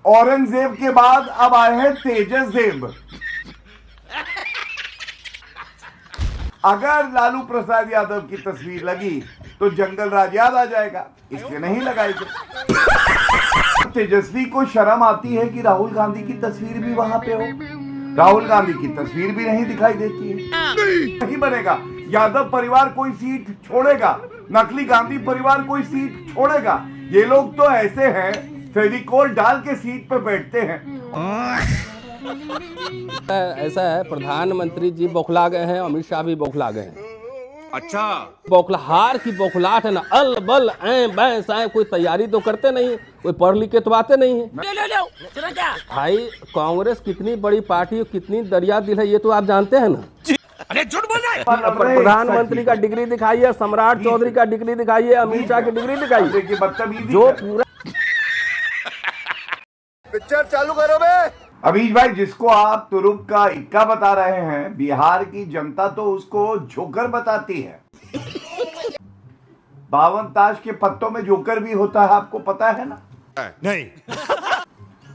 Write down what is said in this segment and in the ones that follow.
औरंगजेब के बाद अब आए हैं तेजस देव। अगर लालू प्रसाद यादव की तस्वीर लगी तो जंगल राज याद आ जाएगा, इसलिए नहीं लगाई गई। तेजस्वी को शर्म आती है कि राहुल गांधी की तस्वीर भी वहां पे हो। राहुल गांधी की तस्वीर भी नहीं दिखाई देती है। नहीं बनेगा। यादव परिवार कोई सीट छोड़ेगा, नकली गांधी परिवार कोई सीट छोड़ेगा। ये लोग तो ऐसे हैं, फेविकोल डाल के सीट पे बैठते हैं। ऐसा है, प्रधानमंत्री जी बौखला गए हैं, अमित शाह भी बौखला गए हैं। अच्छा, बौखलाहार की बौखलाहट है ना, अल बल ऐ बैं साए, कोई तैयारी तो करते नहीं, कोई पढ़ लिख के तो आते नहीं है। भाई कांग्रेस कितनी बड़ी पार्टी है, कितनी दरिया दिल है, ये तो आप जानते हैं ना। अरे झूठ बोल रहा है। प्रधानमंत्री का डिग्री दिखाइए, सम्राट चौधरी का डिग्री दिखाइए, अमित शाह की डिग्री दिखाइए, जो पूरा पिक्चर चालू करो बे। अमीश भाई, जिसको आप तुरुप का इक्का बता रहे हैं, बिहार की जनता तो उसको जोकर बताती है। 52 ताश के पत्तों में जोकर भी होता है, आपको पता है ना? नहीं।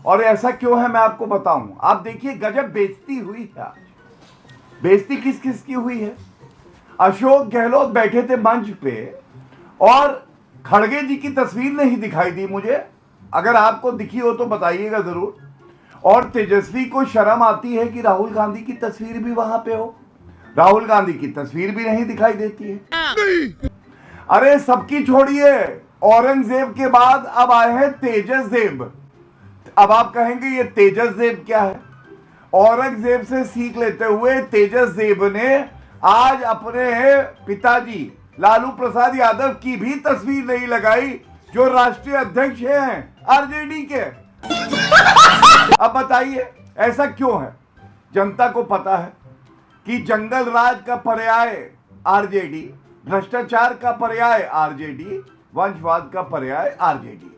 और ऐसा क्यों है मैं आपको बताऊं। आप देखिए, गजब बेइज्जती हुई है आज। बेइज्जती किस किस की हुई है? अशोक गहलोत बैठे थे मंच पे और खड़गे जी की तस्वीर नहीं दिखाई दी मुझे। अगर आपको दिखी हो तो बताइएगा जरूर। और तेजस्वी को शर्म आती है कि राहुल गांधी की तस्वीर भी वहां पे हो। राहुल गांधी की तस्वीर भी नहीं दिखाई देती है। अरे सबकी छोड़िए, औरंगजेब के बाद अब आए हैं तेजस देव। अब आप कहेंगे ये तेजस देव क्या है? औरंगजेब से सीख लेते हुए तेजस देव ने आज अपने पिताजी लालू प्रसाद यादव की भी तस्वीर नहीं लगाई, जो राष्ट्रीय अध्यक्ष हैं आरजेडी के। अब बताइए ऐसा क्यों है? जनता को पता है कि जंगल राज का पर्याय आरजेडी, भ्रष्टाचार का पर्याय आरजेडी, वंशवाद का पर्याय आरजेडी।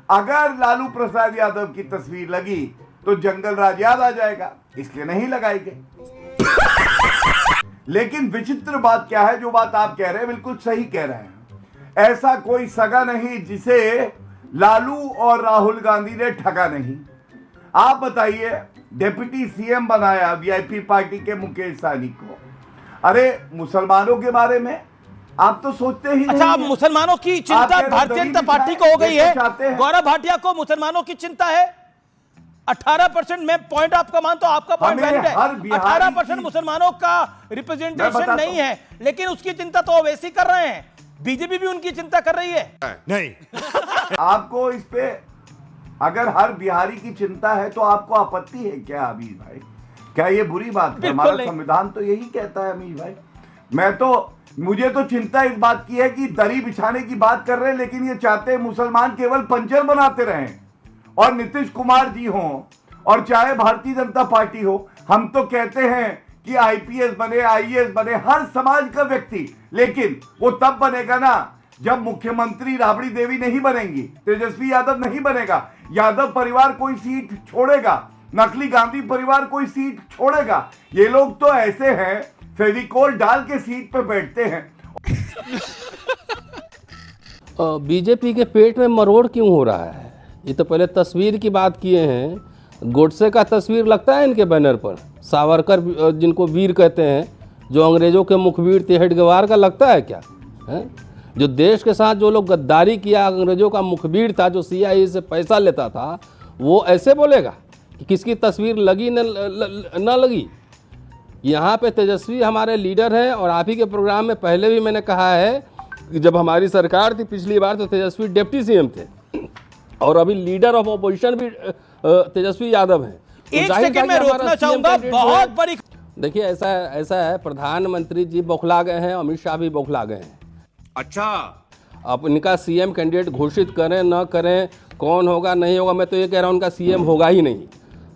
अगर लालू प्रसाद यादव की तस्वीर लगी तो जंगल राज याद आ जाएगा, इसलिए नहीं लगाई गई। लेकिन विचित्र बात क्या है? जो बात आप कह रहे हैं बिल्कुल सही कह रहे हैं। ऐसा कोई सगा नहीं जिसे लालू और राहुल गांधी ने ठगा नहीं। आप बताइए, डिप्टी सीएम बनाया वीआईपी पार्टी के मुकेश सहनी को। अरे मुसलमानों के बारे में आप तो सोचते ही नहीं। अच्छा, अब मुसलमानों की चिंता भारतीय जनता पार्टी को हो गई है। गौरव भाटिया को मुसलमानों की चिंता है। 18% में पॉइंट आपका मानता हूं, आपका पॉइंट वैलिड है। 18% मुसलमानों का रिप्रेजेंटेशन नहीं है, लेकिन उसकी चिंता तो ओवैसी कर रहे हैं। बीजेपी भी उनकी चिंता कर रही है। नहीं। आपको इस पे अगर हर बिहारी की चिंता है तो आपको आपत्ति है क्या अमीश भाई? क्या ये बुरी बात है? हमारा संविधान तो यही कहता है अमीश भाई। मुझे तो चिंता इस बात की है कि दरी बिछाने की बात कर रहे हैं, लेकिन ये चाहते हैं मुसलमान केवल पंचर बनाते रहें। और नीतीश कुमार जी हों और चाहे भारतीय जनता पार्टी हो, हम तो कहते हैं कि आईपीएस बने, आईएएस बने हर समाज का व्यक्ति, लेकिन वो तब बनेगा ना जब मुख्यमंत्री राबड़ी देवी नहीं बनेंगी, तेजस्वी यादव नहीं बनेगा, यादव परिवार कोई सीट छोड़ेगा, नकली गांधी परिवार कोई सीट छोड़ेगा। ये लोग तो ऐसे हैं, फेविकोल डाल के सीट पे बैठते हैं। बीजेपी के पेट में मरोड़ क्यों हो रहा है? ये तो पहले तस्वीर की बात किए हैं। गोडसे का तस्वीर लगता है इनके बैनर पर, सावरकर जिनको वीर कहते हैं, जो अंग्रेजों के मुखबिर थे, हेडगेवार का लगता है क्या है? जो देश के साथ जो लोग गद्दारी किया, अंग्रेजों का मुखबिर था, जो CIA से पैसा लेता था, वो ऐसे बोलेगा कि किसकी तस्वीर लगी न लगी? यहाँ पे तेजस्वी हमारे लीडर हैं। और आप ही के प्रोग्राम में पहले भी मैंने कहा है कि जब हमारी सरकार थी पिछली बार तो तेजस्वी डिप्टी सीएम थे, और अभी लीडर ऑफ ऑपोजिशन भी तेजस्वी यादव हैं। एक सेकंड में रोकना चाहूंगा, बहुत बड़ी। देखिए ऐसा है, प्रधानमंत्री जी बौखला गए हैं, अमित शाह भी बौखला गए हैं। अच्छा, अब इनका सीएम कैंडिडेट घोषित करें न करें, कौन होगा नहीं होगा, मैं तो ये कह रहा हूँ उनका सीएम होगा ही नहीं।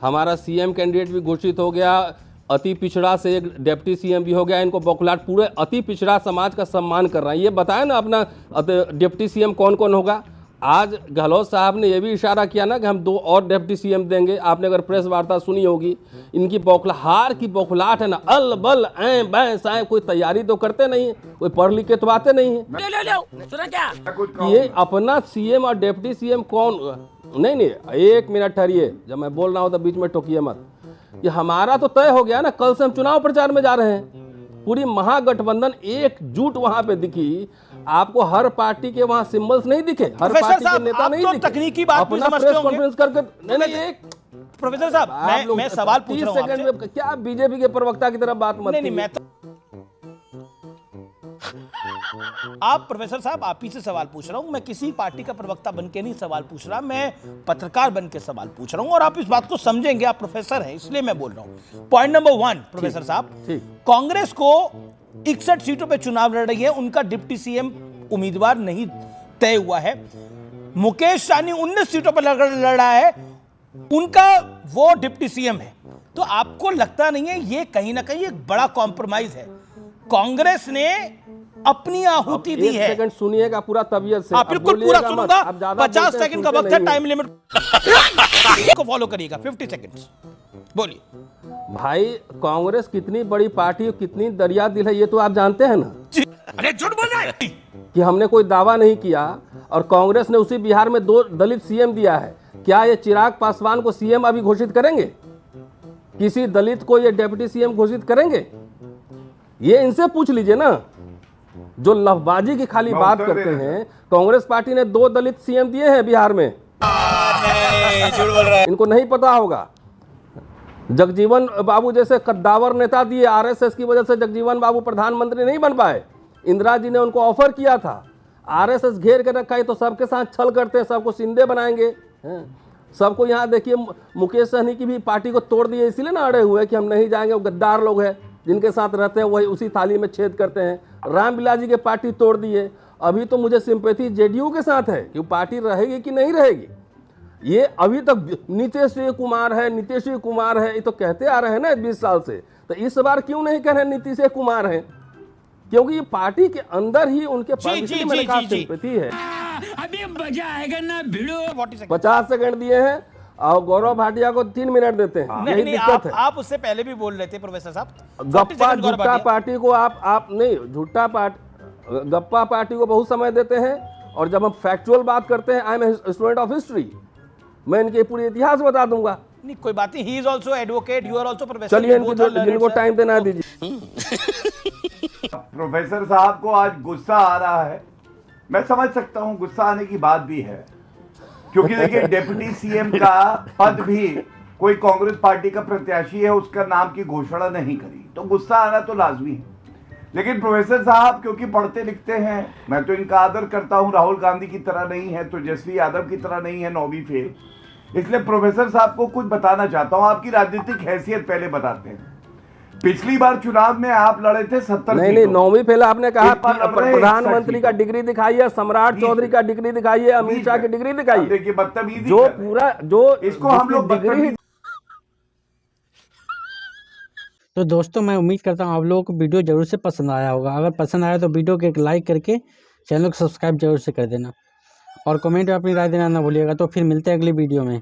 हमारा सीएम कैंडिडेट भी घोषित हो गया, अति पिछड़ा से एक डिप्टी सीएम भी हो गया। इनको बौखलाहट, पूरे अति पिछड़ा समाज का सम्मान कर रहा है। ये बताएं ना अपना डिप्टी सीएम कौन कौन होगा? आज गहलोत साहब ने यह भी इशारा किया ना कि हम 2 और डिप्टी सीएम देंगे। आपने अगर प्रेस वार्ता सुनी होगी, इनकी हार की बौखलाहट है ना, अल बल ऐ बै साए, कोई तैयारी तो करते नहीं है, कोई पढ़ लिख के तो आते नहीं है। सुना क्या? ये अपना सीएम और डिप्टी सीएम कौन, नहीं, एक मिनट ठहरिए, जब मैं बोल रहा हूं तो बीच में टोकिए मत। ये हमारा तो तय हो गया ना, कल से हम चुनाव प्रचार में जा रहे हैं। पूरी महागठबंधन एकजुट वहां पे दिखी। आपको हर पार्टी के वहां सिंबल्स नहीं दिखे, हर पार्टी के नेता नहीं दिखे। तकनीकी बात भी अपना समझते प्रेस होंगे। कॉन्फ्रेंस करके नहीं एक प्रोफेसर साहब मैं सवाल पूछ रहा हूं 30 सेकंड में क्या बीजेपी के प्रवक्ता की तरफ बात मत नहीं मैं आप प्रोफेसर साहब आप ही से सवाल पूछ रहा हूं। मैं किसी पार्टी का प्रवक्ता बनके नहीं सवाल पूछ रहा, मैं पत्रकार बनके सवाल पूछ रहा हूं और आप इस बात को समझेंगे, आप प्रोफेसर हैं इसलिए मैं बोल रहा हूं। पॉइंट नंबर 1 प्रोफेसर साहब, कांग्रेस को 61 सीटों पे चुनाव लड़ रही है, उनका डिप्टी सीएम उम्मीदवार नहीं तय हुआ है। मुकेश सहनी 19 सीटों पर लड़ रहा है, उनका वो डिप्टी सीएम है। तो आपको लगता नहीं है ये कहीं ना कहीं एक बड़ा कॉम्प्रोमाइज है? कांग्रेस ने अपनी आहुति दी है। सेकंड सुनिएगा पूरा तबीयत से। आप बिल्कुल पूरा सुनूंगा। 50 सेकंड का वक्त है, टाइम लिमिट को फॉलो करिएगा। 50 सेकंड्स बोलिए। भाई कांग्रेस कितनी बड़ी पार्टी और कितनी दरिया दिल है ये तो आप जानते हैं ना। अरे झूठ बोल रहा है कि हमने कोई दावा नहीं किया और कांग्रेस ने उसी बिहार में 2 दलित सीएम दिया है। क्या ये चिराग पासवान को सीएम अभी घोषित करेंगे? किसी दलित को ये डिप्टी सीएम घोषित करेंगे? ये इनसे पूछ लीजिए ना, जो लफबाजी की खाली बात करते हैं। कांग्रेस पार्टी ने 2 दलित सीएम दिए हैं बिहार में। इनको नहीं पता होगा। जगजीवन बाबू जैसे कद्दावर नेता दिए, आरएसएस की वजह से जगजीवन बाबू प्रधानमंत्री नहीं बन पाए। इंदिरा जी ने उनको ऑफर किया था, आरएसएस घेर के रखा है तो सबके साथ छल करते हैं, सबको सिंधे बनाएंगे। सबको यहाँ देखिए, मुकेश सहनी की भी पार्टी को तोड़ दिए, इसीलिए ना अड़े हुए कि हम नहीं जाएंगे, वो गद्दार लोग हैं, जिनके साथ रहते हैं वही उसी थाली में छेद करते हैं। रामविलास जी की पार्टी तोड़ दिए। अभी तो मुझे सिंपैथी जेडीयू के साथ है कि पार्टी रहेगी कि नहीं रहेगी। ये अभी तक नीतीश कुमार है, नीतीश कुमार है, ये तो कहते आ रहे हैं ना 20 साल से। तो इस बार क्यों नहीं कह रहे नीतीश कुमार है? क्योंकि ये पार्टी के अंदर ही उनके सिंपैथी है। अभी मजा आएगा ना भिड़ो। 50 सेकंड दिए हैं और गौरव भाटिया को 3 मिनट देते हैं। यही दिक्कत है। आप उससे पहले भी बोल रहे थे प्रोफेसर साहब। गप्पा पार्टी को आप नहीं, गप्पा पार्टी को बहुत समय देते हैं और जब हम फैक्चुअल बात करते हैं, I am student of history, मैं इनके पूरी इतिहास बता दूंगा। नहीं कोई बात नहीं, he is also advocate, you are also professor. चलिए जिनको टाइम देना दीजिए। प्रोफेसर साहब को आज गुस्सा आ रहा है, मैं समझ सकता हूं, गुस्सा आने की बात भी है, क्योंकि देखिए डिप्टी सीएम का पद भी कोई कांग्रेस पार्टी का प्रत्याशी है, उसका नाम की घोषणा नहीं करी, तो गुस्सा आना तो लाजमी है। लेकिन प्रोफेसर साहब क्योंकि पढ़ते लिखते हैं, मैं तो इनका आदर करता हूं, राहुल गांधी की तरह नहीं है, तेजस्वी यादव की तरह नहीं है 9वीं फेल, इसलिए प्रोफेसर साहब को कुछ बताना चाहता हूं। आपकी राजनीतिक हैसियत पहले बताते हैं। पिछली बार चुनाव में आप लड़े थे 70 नहीं 9वीं फेल आपने कहा। प्रधानमंत्री का डिग्री दिखाइए, सम्राट चौधरी का डिग्री दिखाइए, अमित शाह की डिग्री दिखाइए। देखिए बदतमीजी जो पूरा जो इसको हम लोग डिग्री। तो दोस्तों मैं उम्मीद करता हूँ आप लोगों को वीडियो जरूर से पसंद आया होगा। अगर पसंद आया तो वीडियो को एक लाइक करके चैनल को सब्सक्राइब जरूर से कर देना और कमेंट में अपनी राय देना ना भूलिएगा। तो फिर मिलते हैं अगली वीडियो में।